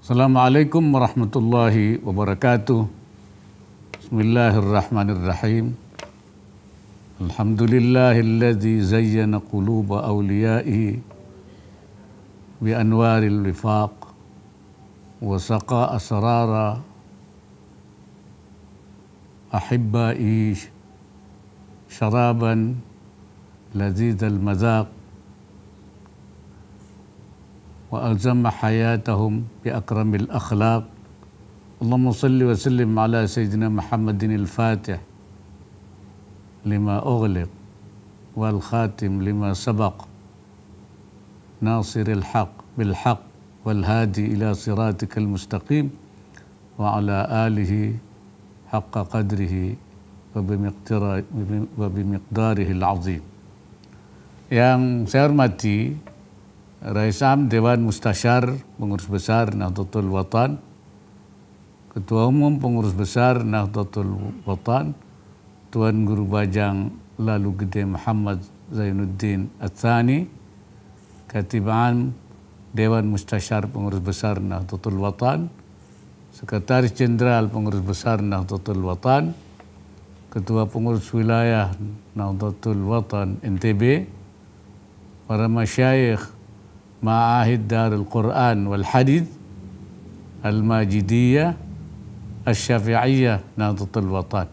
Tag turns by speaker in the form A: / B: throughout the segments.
A: Assalamualaikum warahmatullahi wabarakatuh. Bismillahirrahmanirrahim. Alhamdulillahilladzi zayyana quluba awliyaihi bi anwaril wifaq wa saqa asrara ahibbai syaraban lazizal mazaq wa alzama hayatahum bi akramil akhlaq. Allahumma salli wa sallim ala sayyidina Muhammadin al-Fatih lima ughliq wal khatim lima sabaq nasiril haq bil haq wal hadi ila siratikal mustaqim wa ala alihi haqqa qadrihi wa bimiqdarihi al-azim. Yang saya hormati Raisam Dewan Mustasyar Pengurus Besar Nahdlatul Watan, Ketua Umum Pengurus Besar Nahdlatul Watan, Tuan Guru Bajang Lalu Gede Muhammad Zainuddin Ats-Tsani, Khatib Am Dewan Mustasyar Pengurus Besar Nahdlatul Watan, Sekretaris Jenderal Pengurus Besar Nahdlatul Watan, Ketua Pengurus Wilayah Nahdlatul Watan NTB, para masyayikh Ma'ahid Darul Quran wal Hadith, Al-Majidiyah, Asy-Syafi'iyah Nahdlatul Watan.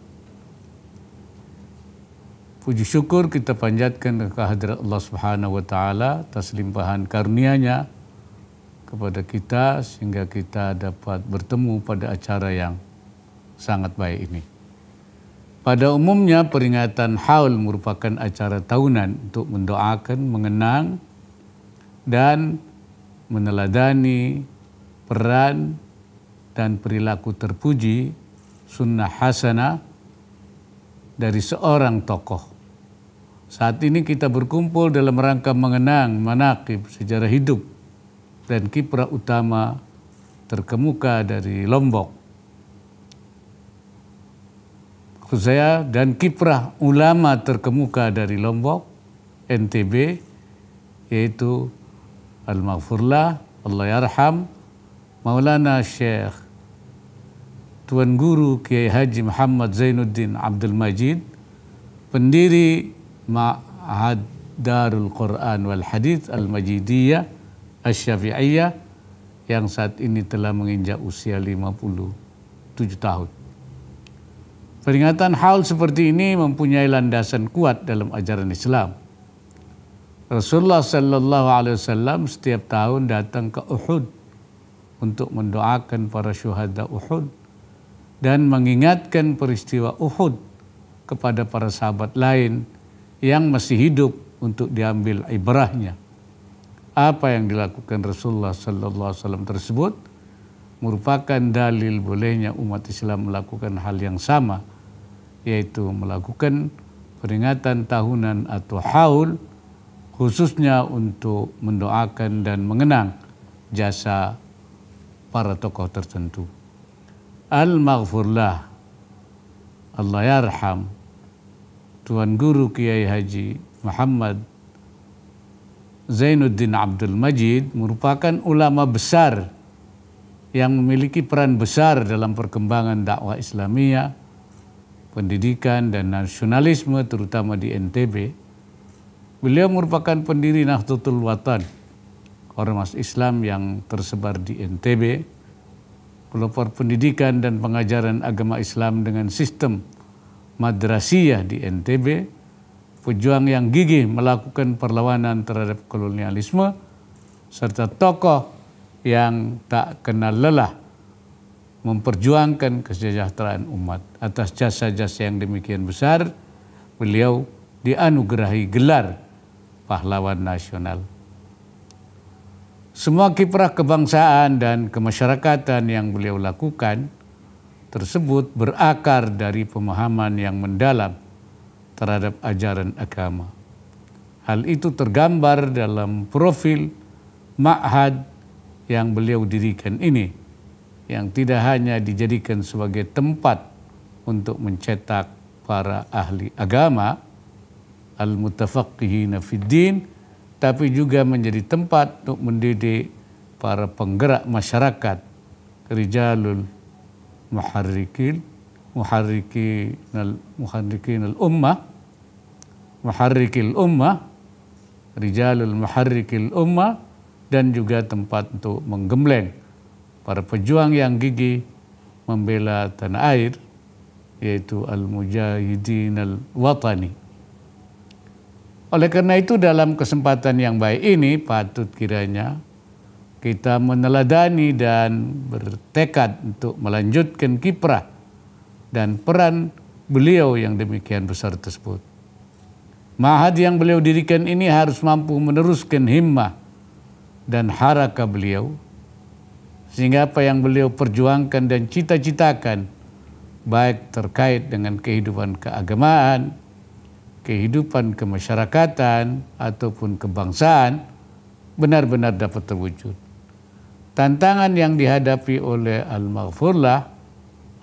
A: Puji syukur kita panjatkan ke hadirat Allah Subhanahu wa taala atas limpahan karunia-Nya kepada kita sehingga kita dapat bertemu pada acara yang sangat baik ini. Pada umumnya peringatan Haul merupakan acara tahunan untuk mendoakan, mengenang dan meneladani peran dan perilaku terpuji sunnah hasanah dari seorang tokoh. Saat ini kita berkumpul dalam rangka mengenang manaqib sejarah hidup dan kiprah utama terkemuka dari Lombok, saya dan kiprah ulama terkemuka dari Lombok NTB, yaitu Al-Maghfurlah, Allah Yarham, Maulana Syekh Tuan Guru Kiai Haji Muhammad Zainuddin Abdul Majid, pendiri Ma'had Darul Quran wal Hadith Al-Majidiyah Asy-Syafi'iyah, yang saat ini telah menginjak usia 57 tahun. Peringatan Haul seperti ini mempunyai landasan kuat dalam ajaran Islam. Rasulullah Sallallahu Alaihi Wasallam setiap tahun datang ke Uhud untuk mendoakan para syuhada Uhud dan mengingatkan peristiwa Uhud kepada para sahabat lain yang masih hidup untuk diambil ibrahnya. Apa yang dilakukan Rasulullah Sallallahu Alaihi Wasallam tersebut merupakan dalil bolehnya umat Islam melakukan hal yang sama, yaitu melakukan peringatan tahunan atau Haul khususnya untuk mendoakan dan mengenang jasa para tokoh tertentu. Al-Maghfurlah, Allah Yarham, Tuan Guru Kiai Haji Muhammad Zainuddin Abdul Majid merupakan ulama besar yang memiliki peran besar dalam perkembangan dakwah Islamiyah, pendidikan dan nasionalisme terutama di NTB. Beliau merupakan pendiri Nahdlatul Watan, ormas Islam yang tersebar di NTB, pelopor pendidikan dan pengajaran agama Islam dengan sistem madrasiyah di NTB, pejuang yang gigih melakukan perlawanan terhadap kolonialisme, serta tokoh yang tak kenal lelah memperjuangkan kesejahteraan umat. Atas jasa-jasa yang demikian besar, beliau dianugerahi gelar pahlawan nasional. Semua kiprah kebangsaan dan kemasyarakatan yang beliau lakukan tersebut berakar dari pemahaman yang mendalam terhadap ajaran agama. Hal itu tergambar dalam profil ma'had yang beliau dirikan ini, yang tidak hanya dijadikan sebagai tempat untuk mencetak para ahli agama, al-mutafaqqihina fid din, tapi juga menjadi tempat untuk mendidik para penggerak masyarakat rijalul muharrikin al-ummah, muharrikil ummah, rijalul muharrikil ummah, dan juga tempat untuk menggembleng para pejuang yang gigih membela tanah air, yaitu al-mujahidin al-watani. Oleh karena itu dalam kesempatan yang baik ini patut kiranya kita meneladani dan bertekad untuk melanjutkan kiprah dan peran beliau yang demikian besar tersebut. Ma'had yang beliau dirikan ini harus mampu meneruskan himmah dan haraka beliau, sehingga apa yang beliau perjuangkan dan cita-citakan, baik terkait dengan kehidupan keagamaan, kehidupan kemasyarakatan, ataupun kebangsaan, benar-benar dapat terwujud. Tantangan yang dihadapi oleh Al-Maghfurlah,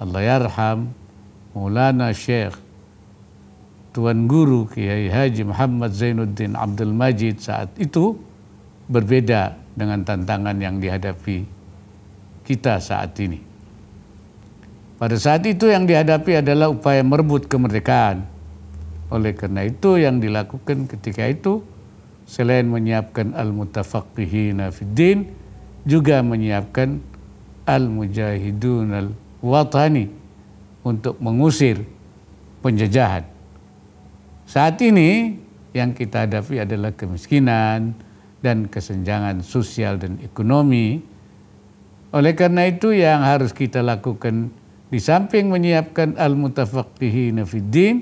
A: Allah yarham, Maulana Syekh Tuan Guru Kiai Haji Muhammad Zainuddin Abdul Majid saat itu berbeda dengan tantangan yang dihadapi kita saat ini. Pada saat itu yang dihadapi adalah upaya merebut kemerdekaan. Oleh karena itu yang dilakukan ketika itu, selain menyiapkan al-mutafaqqihina fid din, juga menyiapkan al-mujahidun al-watani untuk mengusir penjajahan. Saat ini yang kita hadapi adalah kemiskinan dan kesenjangan sosial dan ekonomi. Oleh karena itu yang harus kita lakukan di samping menyiapkan al-mutafaqqihina fid din,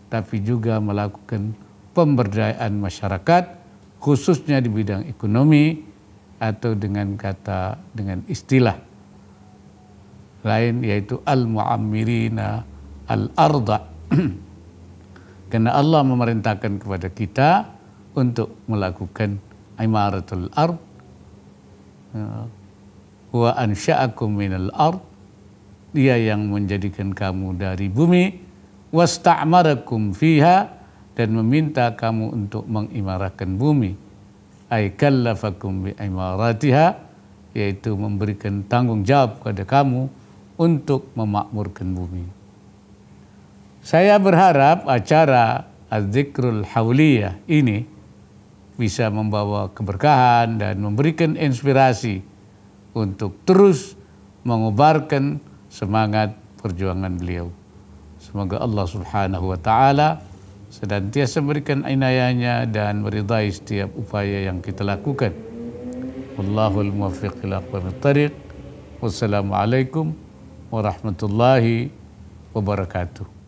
A: tapi juga melakukan pemberdayaan masyarakat, khususnya di bidang ekonomi, atau dengan istilah lain yaitu al-mu'ammirina al-arda. Karena Allah memerintahkan kepada kita untuk melakukan imaratul ard, wa ansha'akum minal ard, dia yang menjadikan kamu dari bumi, wasta'marakum fiha, dan meminta kamu untuk mengimarahkan bumi, ay kallafakum bi imaratiha, yaitu memberikan tanggung jawab kepada kamu untuk memakmurkan bumi. Saya berharap acara Az-Zikrul Hawliyah ini bisa membawa keberkahan dan memberikan inspirasi untuk terus mengobarkan semangat perjuangan beliau. Semoga Allah Subhanahu wa Ta'ala senantiasa memberikan inayahnya dan meridai setiap upaya yang kita lakukan. Wallahul muwaffiq ila aqwamit thariq. Wassalamualaikum warahmatullahi wabarakatuh.